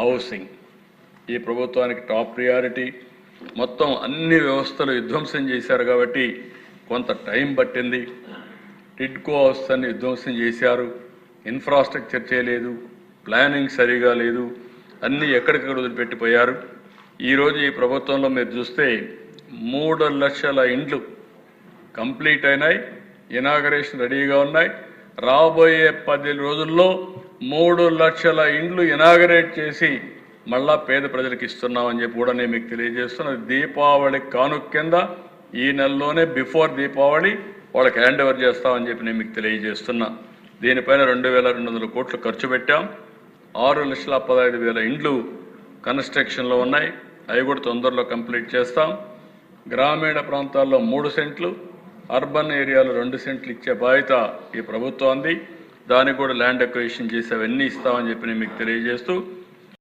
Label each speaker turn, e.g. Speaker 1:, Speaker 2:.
Speaker 1: Housing ఈ ప్రభుత్వానికి top priority. మొత్తం అన్ని వ్యవస్థలు విధ్వంసం చేశారు కాబట్టి కొంత టైం పట్టింది. టిడ్కో వ్యవస్థని విధ్వంసం చేశారు, ఇన్ఫ్రాస్ట్రక్చర్ చేయలేదు, ప్లానింగ్ సరిగా లేదు, అన్నీ ఎక్కడికక్కడ వదిలిపెట్టిపోయారు. ఈరోజు ఈ ప్రభుత్వంలో మీరు చూస్తే 3 లక్షల ఇండ్లు కంప్లీట్ అయినాయి, ఇనాగరేషన్ రెడీగా ఉన్నాయి. రాబోయే 10 రోజుల్లో 3 లక్షల ఇండ్లు ఇనాగరేట్ చేసి మళ్ళా పేద ప్రజలకు ఇస్తున్నామని చెప్పి కూడా నేను మీకు తెలియజేస్తున్నది. దీపావళి కానుక కింద ఈ నెలలోనే బిఫోర్ దీపావళి వాళ్ళకి హ్యాండ్ ఓవర్ చేస్తామని చెప్పి నేను మీకు తెలియజేస్తున్నా. దీనిపైన 2200 కోట్లు ఖర్చు పెట్టాం. 6,15,000 ఇండ్లు కన్స్ట్రక్షన్లో ఉన్నాయి, అవి కూడా తొందరలో కంప్లీట్ చేస్తాం. గ్రామీణ ప్రాంతాల్లో 3 సెంట్లు, అర్బన్ ఏరియాలో 2 సెంట్లు ఇచ్చే బాధ్యత ఈ ప్రభుత్వం ఉంది. దానికి కూడా ల్యాండ్ అక్విజిషన్ చేసి అవన్నీ ఇస్తామని చెప్పి నేను మీకు తెలియజేస్తూ